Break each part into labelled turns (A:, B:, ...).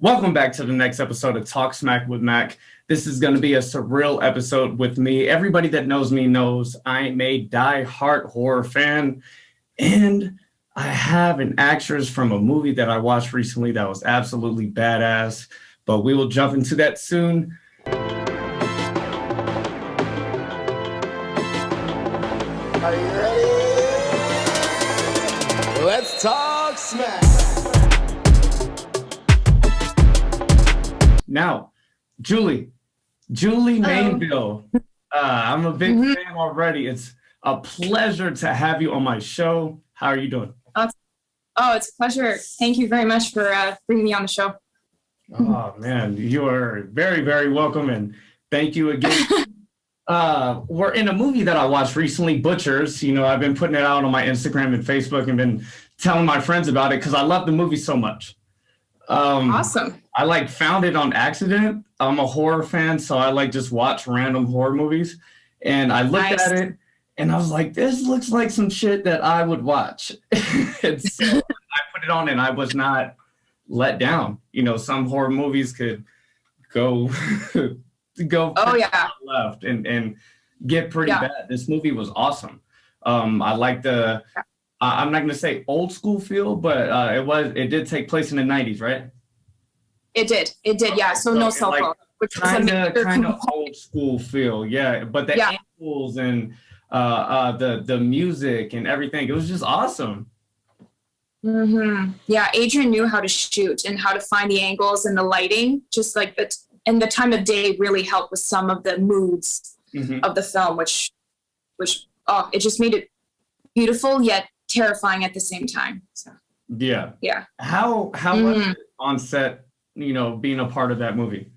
A: Welcome back to the next episode of Talk Smack with Mac. This is going to be a surreal episode with me. Everybody that knows me knows I'm a die-hard horror fan, and I have an actress from a movie that I watched recently that was absolutely badass, but we will jump into that soon.
B: Are you ready? Let's talk smack.
A: Now, Julie Mainville. I'm a big fan already. It's a pleasure to have you on my show. How are you doing?
C: It's a pleasure. Thank you very much for bringing me on the show.
A: Oh, man, you are very, very welcome, and thank you again. We're in a movie that I watched recently, Butchers. You know, I've been putting it out on my Instagram and Facebook and been telling my friends about it because I love the movie so much.
C: Awesome.
A: I found it on accident. I'm a horror fan, so I just watch random horror movies. And I looked at it and I was like, this looks like some shit that I would watch. And so I put it on and I was not let down. You know, some horror movies could go left and get pretty bad. This movie was awesome. I like the I'm not going to say old school feel, but it did take place in the 90s, right?
C: It did. Yeah. So no cell phone, which
A: kind of old school feel. Yeah. But the angles and the music and everything, it was just awesome.
C: Mm-hmm. Yeah. Adrian knew how to shoot and how to find the angles and the lighting, just like that. And the time of day really helped with some of the moods of the film, which it just made it beautiful yet terrifying at the same time. So
A: yeah. How was it on set, you know, being a part of that movie?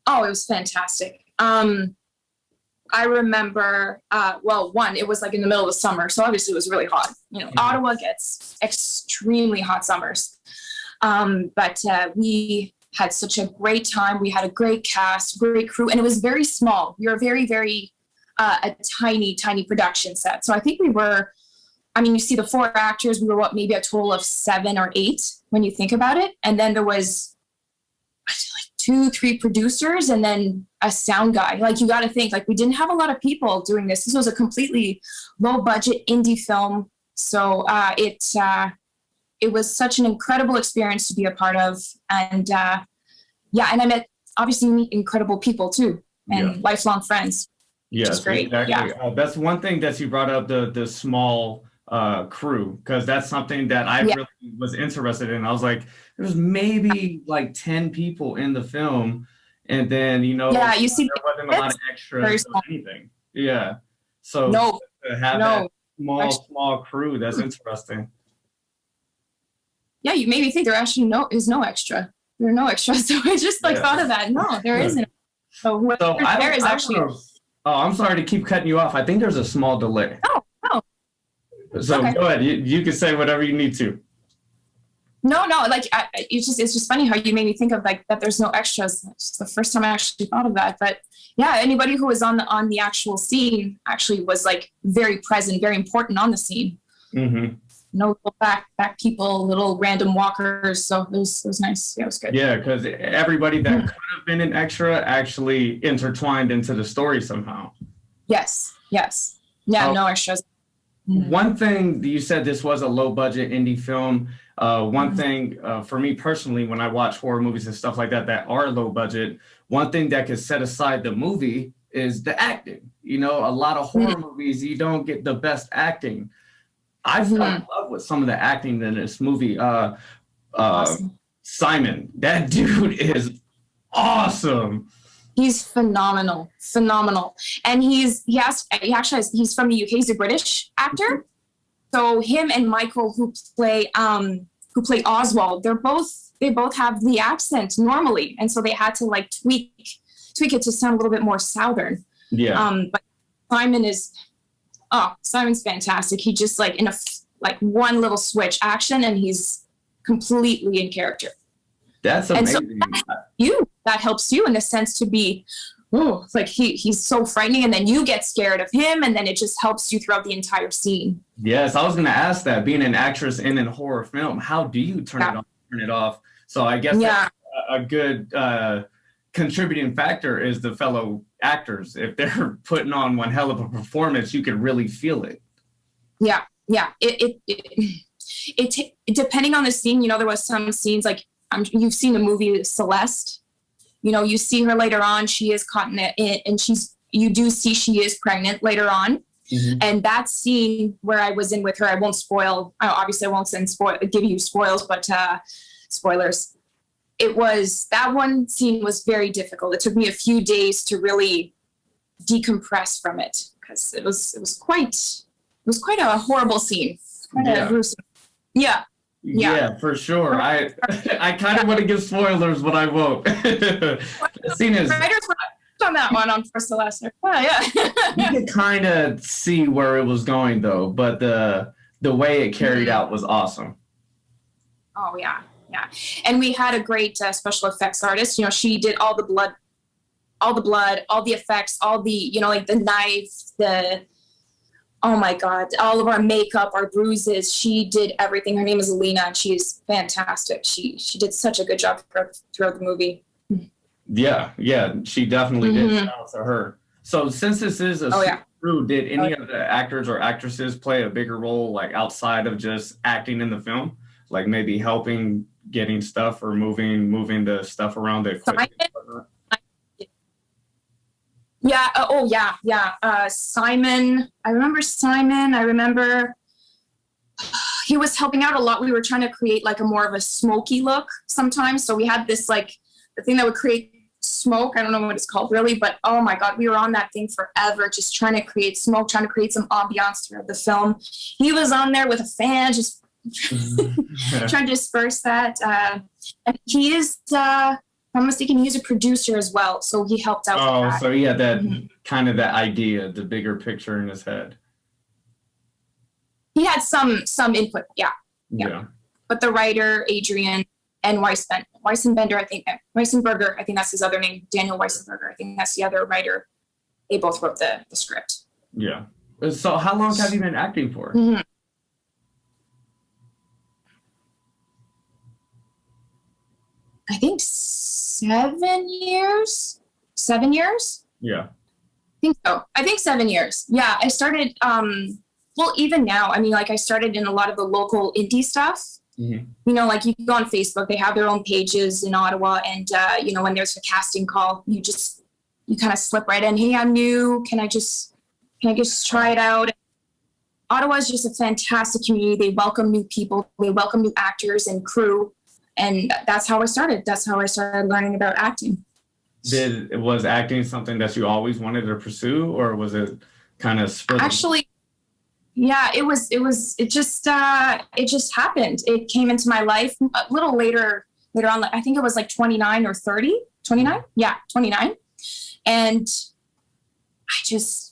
C: Oh, it was fantastic. I remember it was like in the middle of the summer, so obviously it was really hot. You know, Ottawa gets extremely hot summers. But we had such a great time. We had a great cast, great crew, and it was very small. We were very, very a tiny production set. So I think you see the 4 actors, we were maybe a total of 7 or 8 when you think about it. And then there was 2-3 producers and then a sound guy. Like, you got to think, we didn't have a lot of people doing this. This was a completely low budget indie film. So it was such an incredible experience to be a part of. And and I met, obviously, meet incredible people too, and lifelong friends.
A: Yes,
C: which is great.
A: Exactly. Yeah. That's one thing that you brought up, the small crew, because that's something that I really was interested in. I was like, there's maybe 10 people in the film, and then you see there wasn't a lot of extras or anything. Yeah, so to have that small crew, that's interesting.
C: Yeah, you made me think there actually is no extra. There are no extras, so I just thought of that. No, there isn't. So there is actually.
A: Oh, I'm sorry to keep cutting you off. I think there's a small delay.
C: Oh.
A: So go ahead. You can say whatever you need to.
C: No. It's just funny how you made me think of that. There's no extras. It's the first time I actually thought of that. But yeah, anybody who was on the actual scene actually was very present, very important on the scene. Mm-hmm. No little back people, little random walkers. So it was nice. Yeah, it was good.
A: Yeah, because everybody that could have been an extra actually intertwined into the story somehow.
C: Yes. Yeah, no extras.
A: One thing, you said this was a low budget indie film. One thing for me personally, when I watch horror movies and stuff like that are low budget, one thing that could set aside the movie is the acting. You know, a lot of horror movies, you don't get the best acting. I fell in love with some of the acting in this movie. Awesome. Simon, that dude is awesome.
C: He's phenomenal. And he's from the UK. He's a British actor. So him and Michael, who play Oswald, they both have the accent normally, and so they had to tweak it to sound a little bit more southern. Yeah. But Simon's fantastic. He just in one little switch action, and he's completely in character.
A: That's amazing.
C: And so that helps you in the sense to be, he's so frightening, and then you get scared of him, and then it just helps you throughout the entire scene.
A: Yes, I was going to ask that. Being an actress in a horror film, how do you turn it on, turn it off So I guess
C: Yeah.
A: that's a good contributing factor is the fellow actors. If they're putting on one hell of a performance, you can really feel it.
C: Yeah. Yeah. It depending on the scene, you know, there was some scenes like you've seen the movie Celeste. You know, you see her later on, she is caught in it, and you do see she is pregnant later on.
A: Mm-hmm.
C: And that scene where I was in with her, I won't spoil. Obviously, I won't give you spoils, but spoilers. That one scene was very difficult. It took me a few days to really decompress from it because it was quite a horrible scene. Yeah,
A: for sure. I kind of want to give spoilers, but I won't. The scene is.
C: Writers were on that one on first semester. Oh, yeah.
A: You could kind of see where it was going though, but the way it carried out was awesome.
C: Oh yeah, and we had a great special effects artist. You know, she did all the blood, all the effects, all the, you know, like the knife, oh my God, all of our makeup, our bruises. She did everything. Her name is Alina, and she is fantastic. She did such a good job throughout the movie.
A: Yeah, she definitely did. Shout out to her. So since this is a crew, did any of the actors or actresses play a bigger role, like outside of just acting in the film, like maybe helping getting stuff or moving the stuff around the equipment?
C: Simon. I remember he was helping out a lot. We were trying to create like a more of a smoky look sometimes. So we had this like the thing that would create smoke. I don't know what it's called really, but oh my God, we were on that thing forever, just trying to create smoke, trying to create some ambiance throughout the film. He was on there with a fan, just trying to disperse that. And he is, if I'm not mistaken, he's a producer as well, so he helped out.
A: Oh, so he had that kind of that idea, the bigger picture in his head.
C: He had some input, yeah. But the writer, Adrian, and Weissenberger, I think that's his other name, Daniel Weissenberger. I think that's the other writer. They both wrote the script.
A: Yeah. So how long have you been acting for?
C: I think 7 years. 7 years?
A: Yeah.
C: I think so. I think 7 years. Yeah. I started, well, even now, I mean, like I started in a lot of the local indie stuff. You know, like you go on Facebook, they have their own pages in Ottawa. And, you know, when there's a casting call, you kind of slip right in. Hey, I'm new. Can I just try it out? Ottawa is just a fantastic community. They welcome new people. They welcome new actors and crew. And that's how I started. That's how I started learning about acting.
A: Was acting something that you always wanted to pursue, or was it kind of spur?
C: Actually, yeah, it just happened. It came into my life a little later on. I think it was like 29 or 30, 29. Yeah, 29. And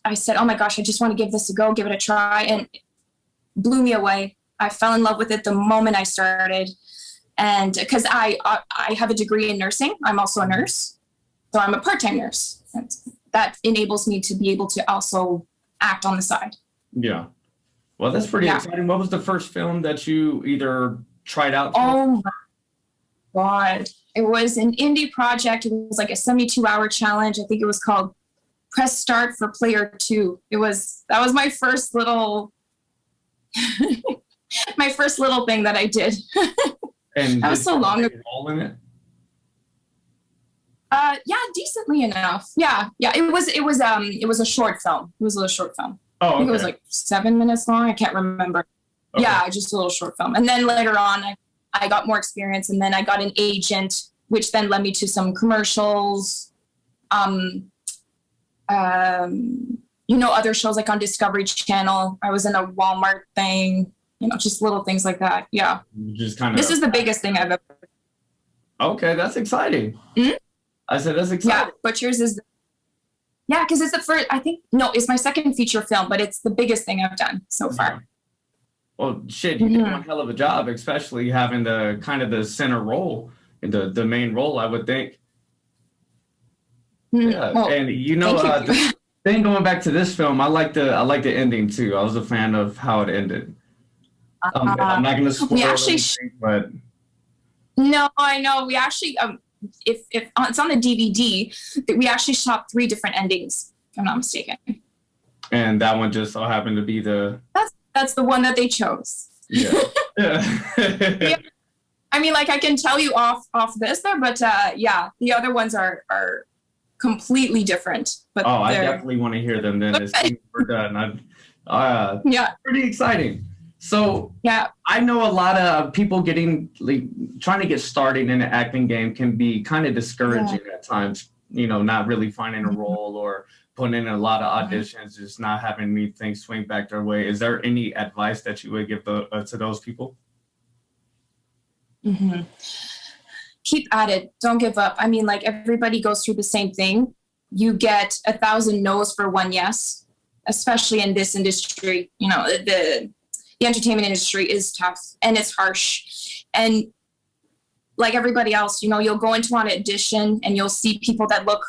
C: I said, oh my gosh, I just want to give this a go, give it a try. And it blew me away. I fell in love with it the moment I started. And because I have a degree in nursing, I'm also a nurse. So I'm a part-time nurse. And that enables me to be able to also act on the side.
A: Yeah. Well, that's pretty exciting. What was the first film that you either tried out?
C: Oh my God. It was an indie project. It was like a 72-hour challenge. I think it was called Press Start for Player 2. That was my first little thing that I did.
A: And
C: that was so long ago.
A: All in it?
C: Yeah, decently enough. Yeah. It was a short film. It was a little short film.
A: Oh, okay.
C: I think it was like 7 minutes long. I can't remember. Okay. Yeah, just a little short film. And then later on, I got more experience, and then I got an agent, which then led me to some commercials. You know, other shows like on Discovery Channel. I was in a Walmart thing. You know, just little things like that. Yeah.
A: Just kind of.
C: This is the biggest thing I've ever.
A: Okay, that's exciting.
C: Mm-hmm.
A: I said that's exciting.
C: Yeah, but yours is. Yeah, because it's the first. I think it's my second feature film, but it's the biggest thing I've done so far.
A: Well, shit, you did one hell of a job, especially having the kind of the center role, the main role, I would think. Yeah, well, and you know, then going back to this film, I like the ending too. I was a fan of how it ended. I'm not going to spoil anything, but
C: No, I know. We actually, if it's on the DVD, that we actually shot 3 different endings, if I'm not mistaken.
A: And that one just so happened to be the...
C: That's the one that they chose.
A: Yeah.
C: Yeah. I mean, like, I can tell you off this there, but yeah, the other ones are completely different. But
A: I definitely want to hear them then as soon as we're done.
C: Yeah.
A: Pretty exciting. So
C: yeah,
A: I know a lot of people trying to get started in the acting game can be kind of discouraging at times, not really finding a role or putting in a lot of auditions, just not having anything swing back their way. Is there any advice that you would give to those people?
C: Mm-hmm. Keep at it. Don't give up. I mean, like, everybody goes through the same thing. You get 1,000 no's for 1 yes, especially in this industry. The entertainment industry is tough and it's harsh. And like everybody else, you'll go into an audition and you'll see people that look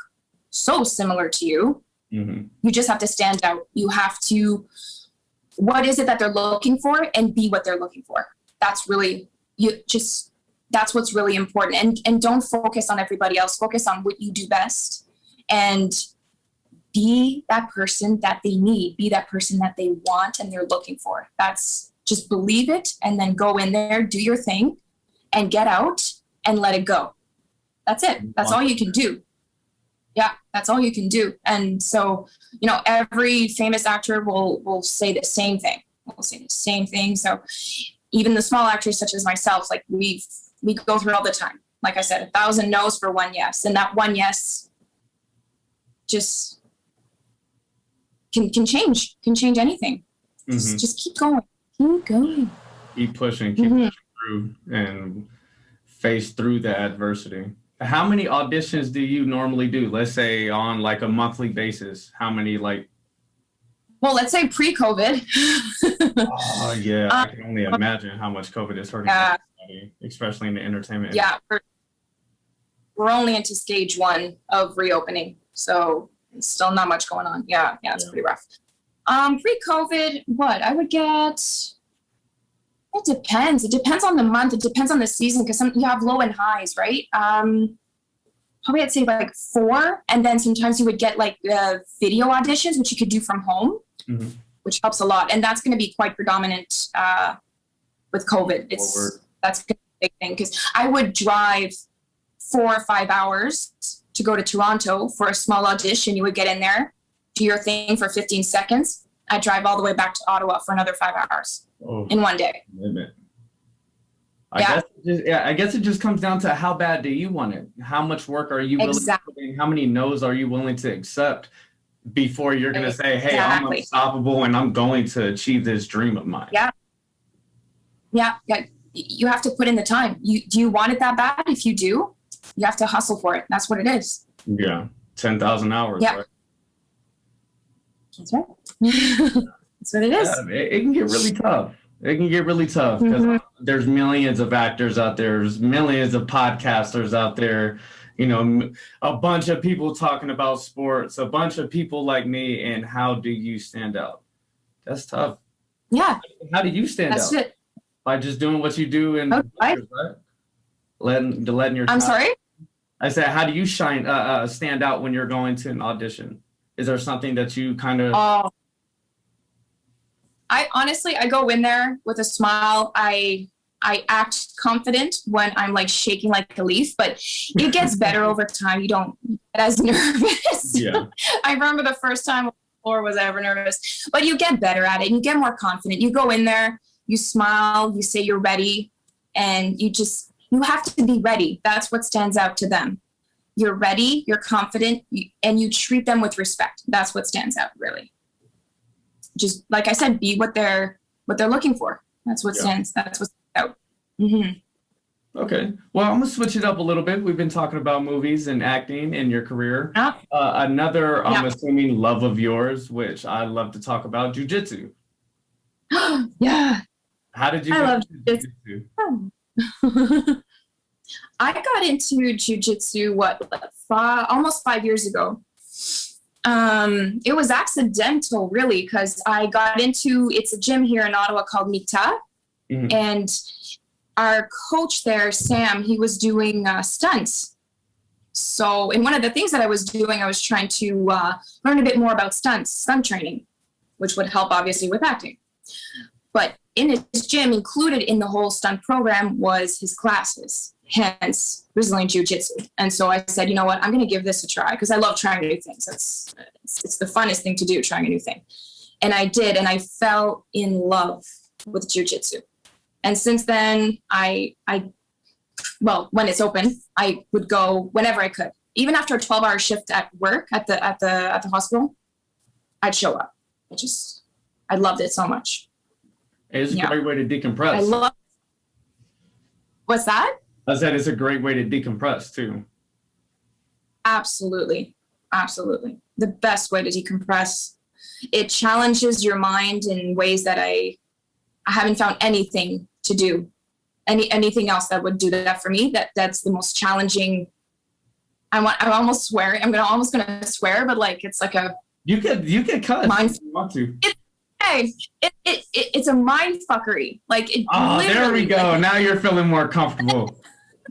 C: so similar to you. Mm-hmm. You just have to stand out. You have to, what is it that they're looking for, and be what they're looking for. That's really, that's what's really important. And don't focus on everybody else. Focus on what you do best and be that person that they need, be that person that they want and they're looking for. That's, just believe it and then go in there, do your thing and get out and let it go. That's it. That's all you can do. Yeah, that's all you can do. And so, every famous actor will say the same thing. We'll say the same thing. So even the small actors such as myself, like we go through all the time. Like I said, 1,000 no's for 1 yes. And that 1 yes just can change anything. Mm-hmm. Just keep going. Keep going.
A: Keep pushing through and face through the adversity. How many auditions do you normally do? Let's say on like a monthly basis. How many
C: Well, let's say pre-COVID.
A: Oh yeah, I can only imagine how much COVID is hurting everybody, especially in the entertainment industry.
C: Yeah, we're only into stage 1 of reopening, so it's still not much going on. Yeah, it's pretty rough. Pre-COVID, what I would get, it depends. It depends on the month. It depends on the season, because you have low and highs, right? Probably I'd say like 4, and then sometimes you would get like video auditions, which you could do from home, which helps a lot, and that's going to be quite predominant with COVID. That's a big thing, because I would drive 4 or 5 hours to go to Toronto for a small audition. You would get in there, do your thing for 15 seconds. I drive all the way back to Ottawa for another 5 hours in one day.
A: I guess it just comes down to how bad do you want it? How much work are you willing to put in? How many no's are you willing to accept before you're going to say, hey, I'm unstoppable and I'm going to achieve this dream of mine?
C: Yeah. You have to put in the time. Do you want it that bad? If you do, you have to hustle for it. That's what it is.
A: Yeah. 10,000 hours.
C: Yeah.
A: Right?
C: That's right. That's what it is.
A: Yeah, it can get really tough. It can get really tough because there's millions of actors out there. There's millions of podcasters out there. A bunch of people talking about sports, a bunch of people like me. And how do you stand out? That's tough.
C: Yeah.
A: How do you stand out?
C: That's it.
A: By just doing what you do and letting your.
C: I'm sorry?
A: I said, how do you stand out when you're going to an audition? Is there something that you kind of?
C: I honestly go in there with a smile. I act confident when I'm like shaking like a leaf, but it gets better over time. You don't get as nervous. Yeah. I remember the first time before was I ever nervous, but you get better at it. You get more confident. You go in there, you smile, you say you're ready, and you have to be ready. That's what stands out to them. You're ready, you're confident, and you treat them with respect. That's what stands out, really. Just like I said, be what they're looking for. That's what stands out. Mm-hmm.
A: Okay. Well, I'm gonna switch it up a little bit. We've been talking about movies and acting in your career. Another, I'm assuming, love of yours, which I love to talk about, Jujutsu.
C: Yeah.
A: How did you?
C: I love Jujutsu. I got into Jujutsu almost 5 years ago. It was accidental, really, because I got into, it's a gym here in Ottawa called Mita, and our coach there, Sam, he was doing stunts. So, and one of the things that I was doing, I was trying to learn a bit more about stunt training, which would help obviously with acting. But in his gym, included in the whole stunt program was his classes, hence Brazilian Jiu-Jitsu. And so I said, you know what, I'm going to give this a try because I love trying new things. It's the funnest thing to do, trying a new thing. And I did, and I fell in love with Jiu-Jitsu. And since then, well, when it's open, I would go whenever I could. Even after a 12-hour shift at work at the hospital, I'd show up. I loved it so much.
A: It's a great way to decompress.
C: I love. What's that?
A: I said it's a great way to decompress too.
C: Absolutely. Absolutely. The best way to decompress. It challenges your mind in ways that I haven't found anything to do. Anything else that would do that for me. That's the most challenging. I'm almost swearing. I'm almost gonna swear, but like it's like a.
A: You could cut if you want to.
C: It's a mind fuckery. Like it.
A: Oh, there we go. Like, now you're feeling more comfortable.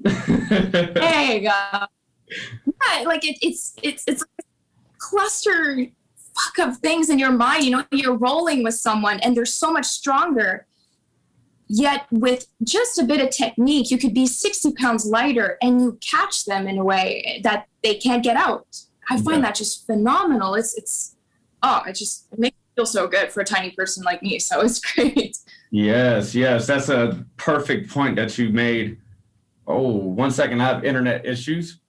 C: There you go. Yeah, like it's a cluster fuck of things in your mind. You know, you're rolling with someone and they're so much stronger. Yet with just a bit of technique, you could be 60 pounds lighter and you catch them in a way that they can't get out. I find that just phenomenal. It just makes me feel so good for a tiny person like me. So it's great.
A: Yes. That's a perfect point that you made. Oh, 1 second. I have internet issues.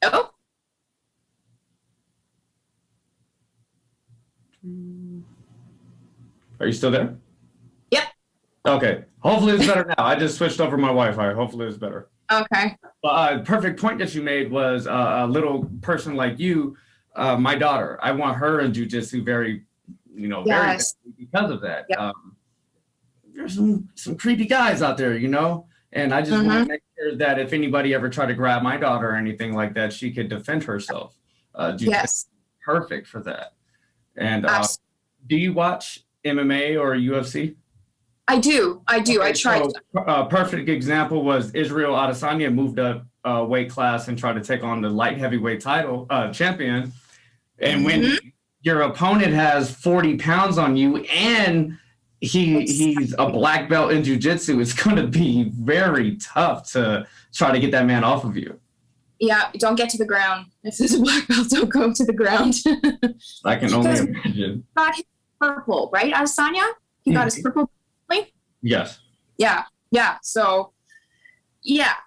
C: Oh.
A: Are you still there?
C: Yep.
A: Okay. Hopefully it's better now. I just switched over my Wi-Fi. Hopefully it's better.
C: Okay.
A: Perfect point that you made was a little person like you, my daughter. I want her in jiu-jitsu very because of that. Yep. There's some creepy guys out there, and I just want to make sure that if anybody ever tried to grab my daughter or anything like that, she could defend herself. Yes. Perfect for that. And do you watch MMA or UFC?
C: I do. Okay, I tried.
A: So, perfect example was Israel Adesanya moved up weight class and tried to take on the light heavyweight title champion. And when your opponent has 40 pounds on you and he's a black belt in jiu-jitsu, it's going to be very tough to try to get that man off of you.
C: Yeah, don't get to the ground. If there's a black belt, don't go to the ground.
A: I can only imagine.
C: Got his purple, right, Adesanya? He got his purple.
A: Yes.
C: Yeah. So,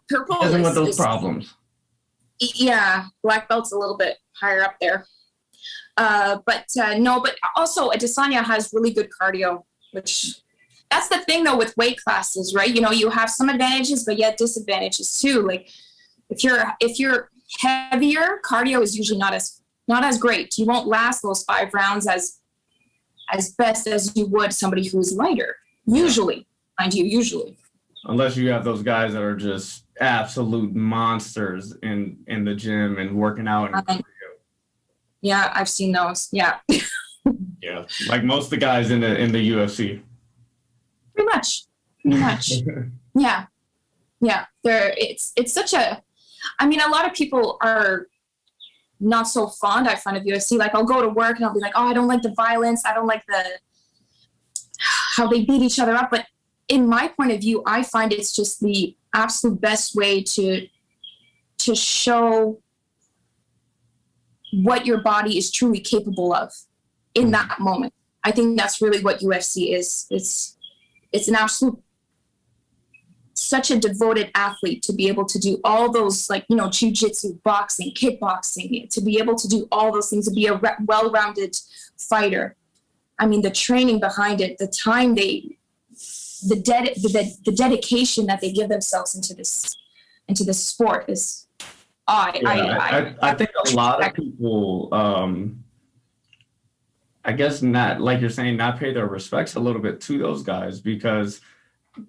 C: purple
A: doesn't want those problems.
C: Yeah, black belt's a little bit higher up there. But also Adesanya has really good cardio, which that's the thing though with weight classes, right? You have some advantages, but yet disadvantages too. Like if you're heavier, cardio is usually not as great. You won't last those 5 rounds as best as you would somebody who's lighter. Usually. Unless
A: you have those guys that are just absolute monsters in the gym and working out.
C: Yeah, I've seen those. Yeah.
A: Yeah, like most of the guys in the UFC.
C: Pretty much. Yeah. It's such a. I mean, a lot of people are not so fond, I find, of UFC. Like, I'll go to work and I'll be like, oh, I don't like the violence. I don't like how they beat each other up. But in my point of view, I find it's just the absolute best way to show what your body is truly capable of in that moment. I think that's really what UFC is. It's an absolute, such a devoted athlete to be able to do all those, like, jiu-jitsu, boxing, kickboxing, to be able to do all those things, to be a well-rounded fighter. I mean, the training behind it, the time the dedication that they give themselves into this sport is.
A: I think a lot of people, I guess not, like you're saying, not pay their respects a little bit to those guys, because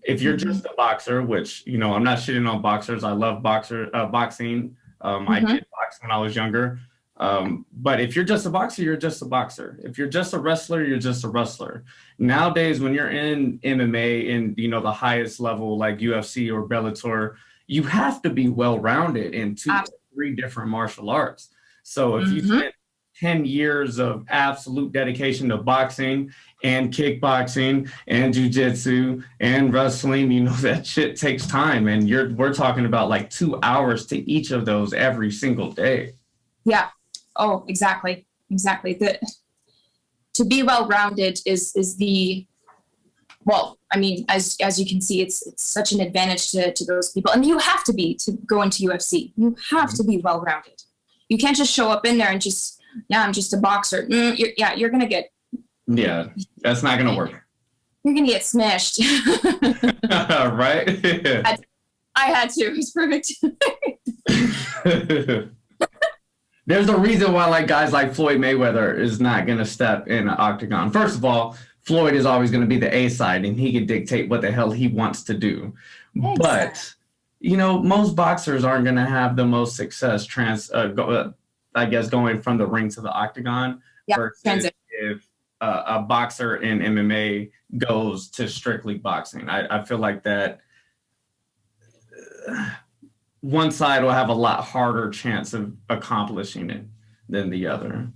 A: if you're just a boxer, which, I'm not shitting on boxers. I love boxing. I did box when I was younger. But if you're just a boxer, you're just a boxer. If you're just a wrestler, you're just a wrestler. Nowadays, when you're in MMA in, you know, the highest level like UFC or Bellator, you have to be well-rounded in 2 or 3 different martial arts. So if you spend 10 years of absolute dedication to boxing and kickboxing and jujitsu and wrestling, you know, that shit takes time. And we're talking about like 2 hours to each of those every single day.
C: Yeah. Oh, exactly. Exactly. To be well-rounded is the, well, I mean, as you can see, it's such an advantage to those people. And you have to be to go into UFC. You have to be well-rounded. You can't just show up in there and just, yeah, I'm just a boxer. You're going to get.
A: Yeah, that's not going to work.
C: You're going to get smashed.
A: Right?
C: I had to. It was perfect.
A: There's a reason why like guys like Floyd Mayweather is not going to step in an octagon. First of all, Floyd is always going to be the A side and he can dictate what the hell he wants to do. Exactly. But, you know, most boxers aren't going to have the most success I guess going from the ring to the octagon.
C: Yeah,
A: versus if a boxer in MMA goes to strictly boxing. I feel like that one side will have a lot harder chance of accomplishing it than the other.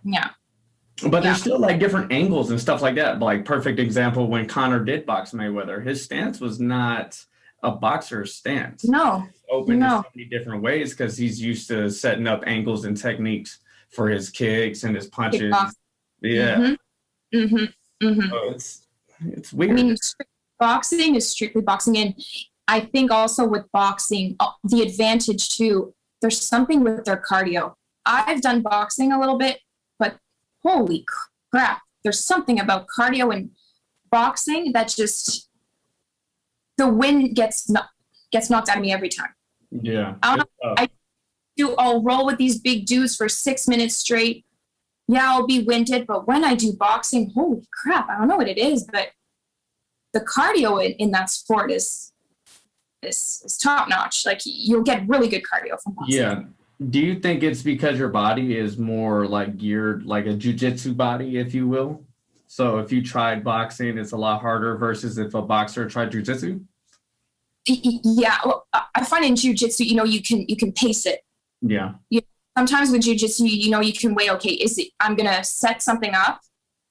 C: Yeah.
A: But there's still like different angles and stuff like that. Like perfect example, when Conor did box Mayweather, his stance was not a boxer's stance.
C: No.
A: Open in so many different ways because he's used to setting up angles and techniques for his kicks and his punches. Yeah. So it's weird.
C: I mean, boxing is strictly boxing. And I think also with boxing, the advantage too, there's something with their cardio. I've done boxing a little bit, but holy crap, there's something about cardio and boxing that just, the wind gets knocked out of me every time.
A: Yeah.
C: I'll roll with these big dudes for 6 minutes straight. Yeah, I'll be winded, but when I do boxing, holy crap, I don't know what it is, but the cardio in that sport is top notch. Like you'll get really good cardio from boxing.
A: Yeah. Do you think it's because your body is more like geared like a jujitsu body, if you will? So if you tried boxing, it's a lot harder versus if a boxer tried jujitsu?
C: Yeah, well, I find in jujitsu, you know, you can pace it.
A: Yeah.
C: Sometimes with jujitsu, you know, you can weigh, okay, I'm gonna set something up.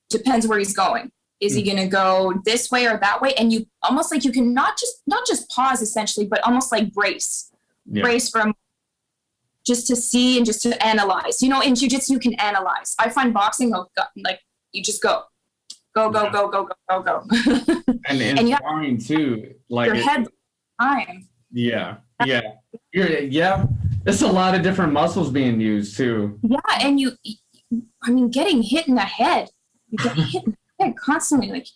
C: Depends where he's going. Is he gonna go this way or that way? And you almost like you can not just pause essentially, but almost like brace for a moment, just to see and just to analyze. You know, in jujitsu, you can analyze. I find boxing, like you just go. And
A: you sparring too, like
C: your head time.
A: Yeah. It's a lot of different muscles being used too.
C: Yeah, and getting hit in the head. You get hit in the head constantly. Like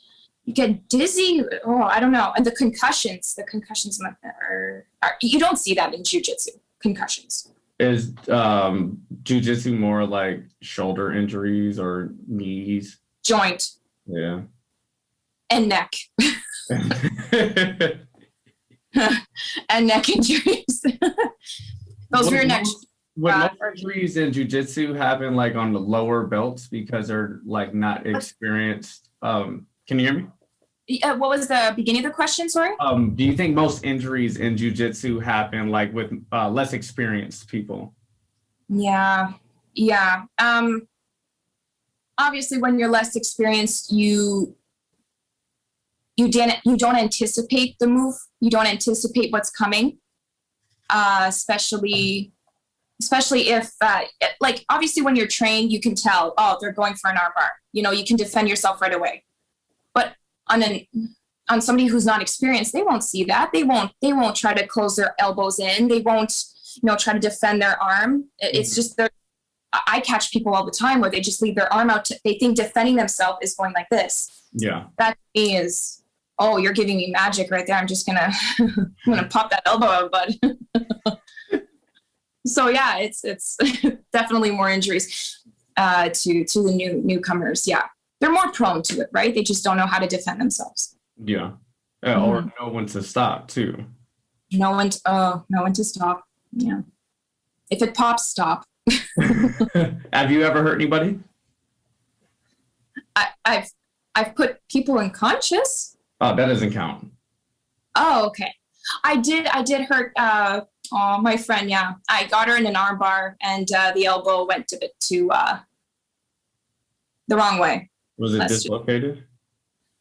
C: you get dizzy. Oh, I don't know. And the concussions are you don't see that in jujitsu. Concussions.
A: Is jujitsu more like shoulder injuries or knees?
C: Joint.
A: Yeah.
C: And neck. And neck injuries. Those are your neck.
A: Would most injuries in jujitsu happen like on the lower belts because they're like not experienced? Can you hear me?
C: What was the beginning of the question? Sorry.
A: Do you think most injuries in jujitsu happen like with less experienced people?
C: Yeah. Obviously, when you're less experienced, you don't anticipate the move. You don't anticipate what's coming. Especially if like obviously when you're trained, you can tell, oh, they're going for an arm bar. You know, you can defend yourself right away. But on somebody who's not experienced, they won't see that. They won't try to close their elbows in. They won't, try to defend their arm. It's just I catch people all the time where they just leave their arm out. They think defending themselves is going like this.
A: Yeah.
C: That to me is, oh, you're giving me magic right there. I'm just gonna I'm gonna pop that elbow out, bud. So yeah, it's definitely more injuries to the newcomers. Yeah, they're more prone to it, right? They just don't know how to defend themselves.
A: Yeah, or know when to stop too.
C: Know when to stop. Yeah, if it pops, stop.
A: Have you ever hurt anybody?
C: I've put people unconscious.
A: Oh, that doesn't count.
C: Oh, okay. I did hurt my friend. Yeah, I got her in an arm bar, and the elbow went a bit too the wrong way.
A: Was it dislocated?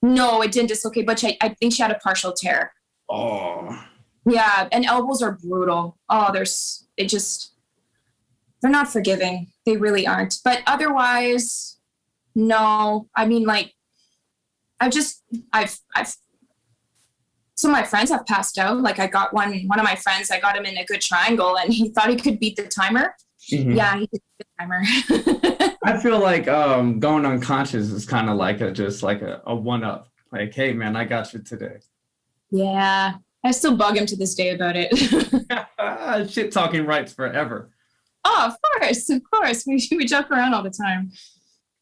C: No, it didn't dislocate, but I think she had a partial tear.
A: Oh.
C: Yeah, and elbows are brutal. Oh, they're not forgiving. They really aren't. But otherwise, no. I mean, like, I've some of my friends have passed out. Like, I got one of my friends, I got him in a good triangle, and he thought he could beat the timer. Mm-hmm. Yeah, he could beat the timer.
A: I feel like going unconscious is kind of like a one-up. Like, hey, man, I got you today.
C: Yeah, I still bug him to this day about it.
A: Shit talking rights forever.
C: Oh, of course. We joke around all the time.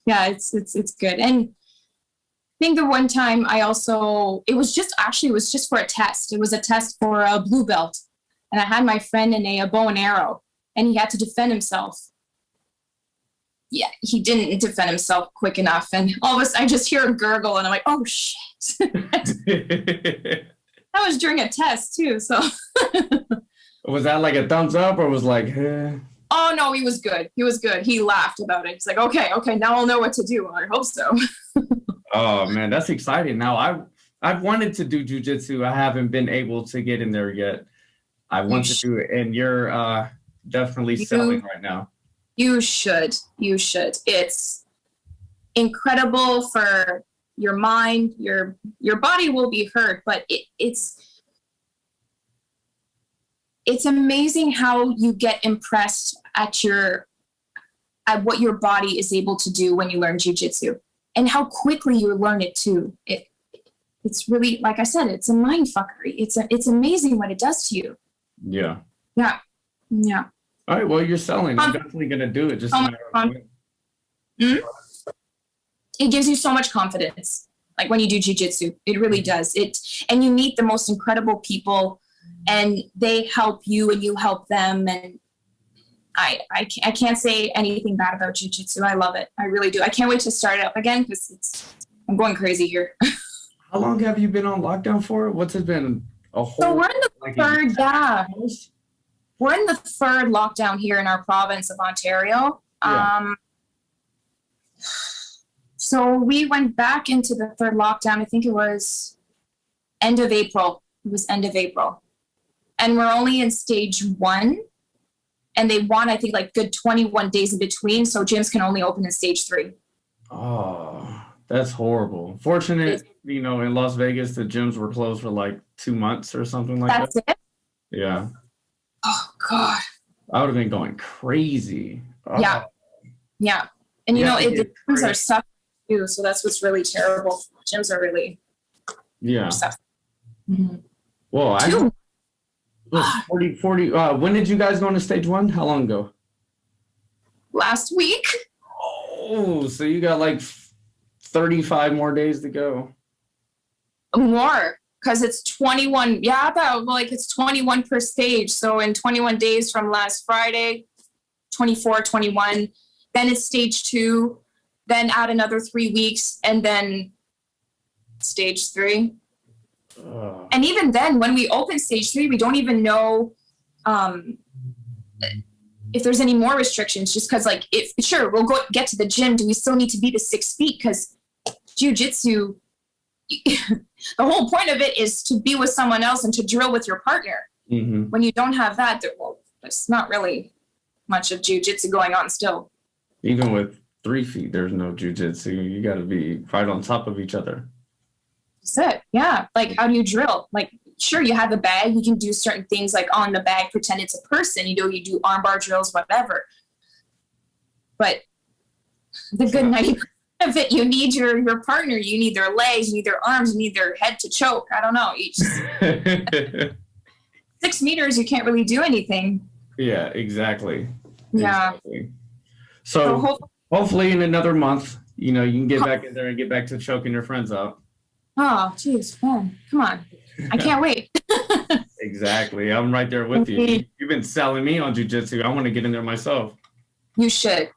C: Yeah, it's good. And I think the one time it was just for a test. It was a test for a blue belt. And I had my friend in a bow and arrow, and he had to defend himself. Yeah, he didn't defend himself quick enough. And all of a sudden I just hear a gurgle, and I'm like, oh, shit. That was during a test too. So
A: was that like a thumbs up, or was like, eh?
C: Oh no, he was good. He laughed about it. He's like, okay, now I'll know what to do. I hope so.
A: Oh man, that's exciting. Now I've wanted to do jujitsu. I haven't been able to get in there yet. I want to do it, and you're definitely selling right now.
C: You should. It's incredible for your mind. Your body will be hurt, but it's amazing how you get impressed at what your body is able to do when you learn jujitsu, and how quickly you learn it too. It's really, like I said, it's a mind fuckery. It's amazing what it does to you.
A: Yeah.
C: All
A: right, well, you're selling. I'm definitely gonna do it. Just
C: it gives you so much confidence, like when you do jujitsu. It really does. And you meet the most incredible people, and they help you, and you help them. And I can't say anything bad about jujitsu. I love it. I really do. I can't wait to start it up again, because I'm going crazy here.
A: How long have you been on lockdown for? What's it been?
C: So we're in the third. Yeah. We're in the third lockdown here in our province of Ontario. Yeah. So we went back into the third lockdown. I think it was end of April. And we're only in stage 1. And they want, I think, like good 21 days in between. So gyms can only open in stage 3.
A: Oh, that's horrible. Fortunate, in Las Vegas, the gyms were closed for like 2 months or something like that.
C: That's it?
A: Yeah.
C: Oh, God.
A: I would have been going crazy. Oh.
C: Yeah. And, the gyms are suffering too. So that's what's really terrible. Gyms are really suffering. Mm-hmm.
A: Well, 40. When did you guys go into stage 1? How long ago?
C: Last week.
A: Oh, so you got like 35 more days to go.
C: More. Because it's 21, it's 21 per stage. So in 21 days from last Friday, 24, 21, then it's stage 2, then add another 3 weeks, and then stage 3. And even then, when we open stage 3, we don't even know if there's any more restrictions, just because, we'll get to the gym. Do we still need to be the 6 feet? Because jiu-jitsu, the whole point of it is to be with someone else and to drill with your partner. Mm-hmm. When you don't have that, there's not really much of jiu-jitsu going on still.
A: Even with 3 feet, there's no jiu-jitsu. You got to be right on top of each other.
C: That's it. Yeah. Like, how do you drill? Like, sure, you have a bag. You can do certain things like on the bag, pretend it's a person. You do armbar drills, whatever. But the good 90% of it, you need your partner. You need their legs, you need their arms, you need their head to choke. I don't know. 6 meters, you can't really do anything.
A: Yeah, exactly.
C: Yeah.
A: Exactly. So hopefully in another month, you can get back in there and get back to choking your friends out.
C: Oh, geez, man. Come on. I can't wait.
A: Exactly. I'm right there with you. You've been selling me on jiu-jitsu. I want to get in there myself.
C: You should.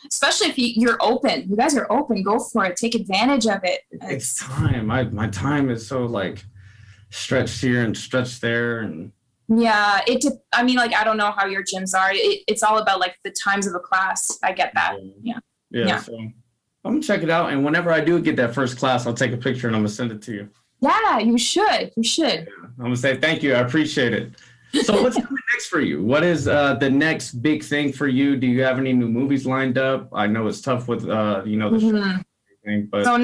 C: Especially if you're open. You guys are open. Go for it. Take advantage of it.
A: It's time. My time is so like stretched here and stretched there, and
C: yeah. I mean, like, I don't know how your gyms are. It's all about like the times of a class. I get that. Yeah.
A: So I'm gonna check it out, and whenever I do get that first class, I'll take a picture and I'm gonna send it to you.
C: Yeah, you should.
A: Yeah. I'm gonna say thank you. I appreciate it. So what's coming next for you? What is the next big thing for you? Do you have any new movies lined up? I know it's tough with the show thing, but
C: so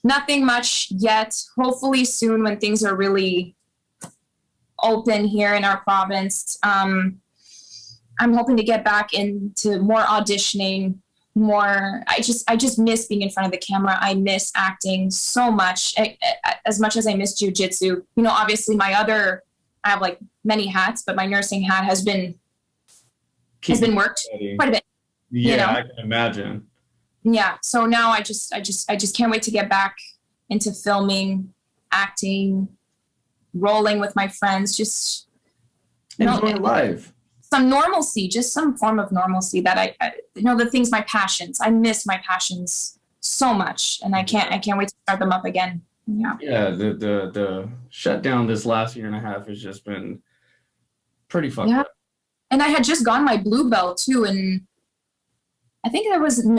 C: nothing much yet. Hopefully soon when things are really open here in our province. I'm hoping to get back into more auditioning, more. I just miss being in front of the camera. I miss acting so much, as much as I miss jujitsu. Obviously I have like many hats, but my nursing hat has been worked quite a bit.
A: Yeah, I can imagine.
C: Yeah, so now I just can't wait to get back into filming, acting, rolling with my friends, just
A: enjoy life.
C: Some normalcy, just some form of normalcy that I the things, my passions. I miss my passions so much, and I can't wait to start them up again. Yeah.
A: Yeah, the shutdown this last year and a half has just been pretty fucked up.
C: And I had just gotten my blue belt too, and I think it was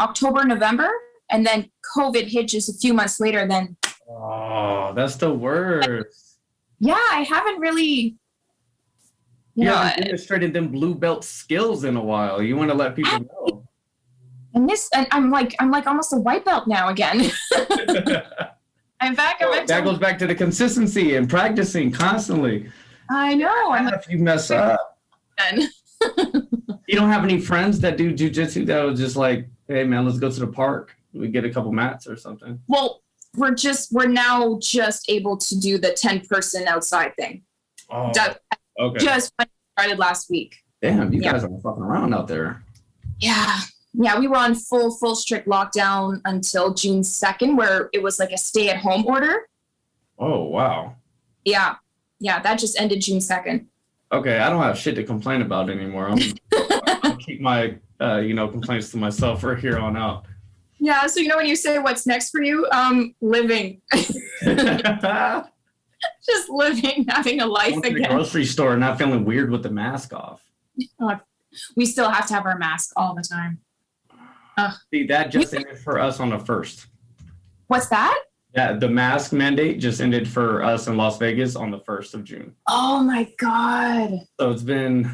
C: October, November, and then COVID hit just a few months later. Then.
A: Oh, that's the worst.
C: Yeah, I haven't really.
A: You haven't demonstrated them blue belt skills in a while. You want to let people know.
C: And I'm like almost a white belt now again. I'm back.
A: That goes back to the consistency and practicing constantly.
C: I know.
A: If you mess up. You don't have any friends that do jujitsu that was just like, hey man, let's go to the park. We get a couple mats or something.
C: Well, we're now just able to do the 10-person outside thing.
A: Oh, okay.
C: Just started last week.
A: Damn, you guys are fucking around out there.
C: Yeah, we were on full strict lockdown until June 2nd, where it was like a stay-at-home order.
A: Oh wow.
C: Yeah, that just ended June 2nd.
A: Okay, I don't have shit to complain about anymore. I'll keep my complaints to myself from here on out.
C: Yeah, so when you say what's next for you, living. Just living, having a life
A: going to
C: again.
A: the grocery store, not feeling weird with the mask off.
C: We still have to have our mask all the time.
A: See, that just ended for us on the 1st.
C: What's that?
A: Yeah, the mask mandate just ended for us in Las Vegas on the 1st of June.
C: Oh my God.
A: So it's been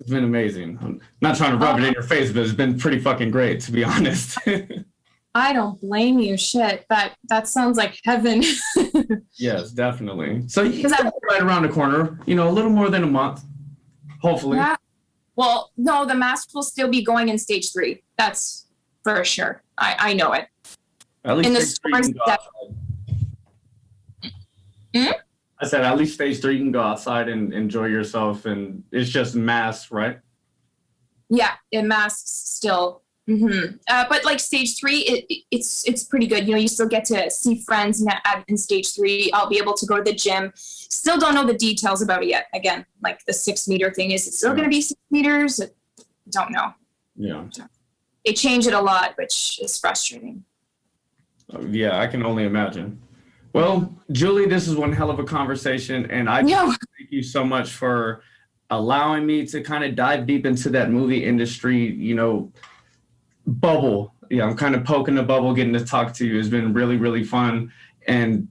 A: amazing. I'm not trying to rub it in your face, but it's been pretty fucking great, to be honest.
C: I don't blame you. Shit, that sounds like heaven.
A: Yes, definitely. So you right around the corner, a little more than a month, hopefully.
C: Yeah. Well, no, the mask will still be going in stage 3. That's for sure. I know it.
A: At least
C: in the
A: stage 3 you can go outside. I said at least stage 3 you can go outside and enjoy yourself, and it's just masks, right?
C: Yeah, in masks still. Mm-hmm. But like stage 3, it's pretty good. You still get to see friends in stage 3. I'll be able to go to the gym. Still don't know the details about it yet. Again, like the 6 meter thing, is it still going to be 6 meters? Don't know.
A: Yeah.
C: They change it a lot, which is frustrating.
A: Yeah, I can only imagine. Well, Julie, this is one hell of a conversation, and I thank you so much for allowing me to kind of dive deep into that movie industry, bubble. Yeah, I'm kind of poking the bubble, getting to talk to you. It's been really, really fun, and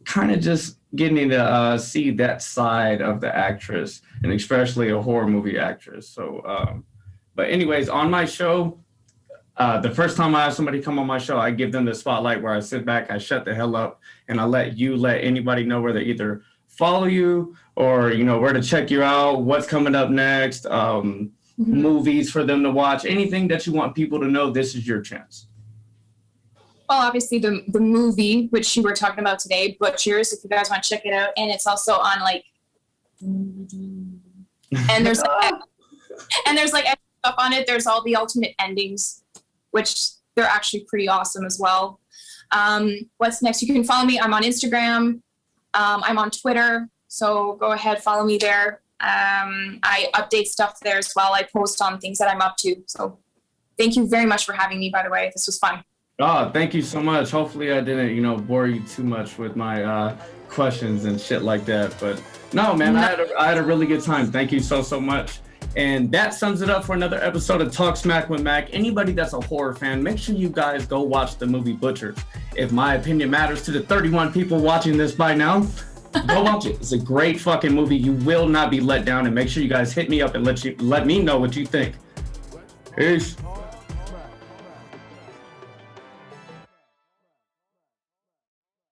A: kind of just getting to see that side of the actress, and especially a horror movie actress. So, but anyways, on my show, the first time I have somebody come on my show, I give them the spotlight where I sit back, I shut the hell up, and I let anybody know where they either follow you or, where to check you out, what's coming up next, movies for them to watch, anything that you want people to know. This is your chance.
C: Well, obviously the movie, which you were talking about today, Butchers, if you guys want to check it out. And it's also on like, and there's like extra stuff on it. There's all the alternate endings, which they're actually pretty awesome as well. What's next? You can follow me. I'm on Instagram. I'm on Twitter. So go ahead, follow me there. I update stuff there as well. I post on things that I'm up to. So thank you very much for having me, by the way. This was fun.
A: Oh, thank you so much. Hopefully I didn't, bore you too much with my questions and shit like that. But no, man, I had a really good time. Thank you so much. And that sums it up for another episode of Talk Smack with Mac. Anybody that's a horror fan, make sure you guys go watch the movie Butchers. If my opinion matters to the 31 people watching this by now, go watch it. It's a great fucking movie. You will not be let down. And make sure you guys hit me up and let me know what you think. Peace.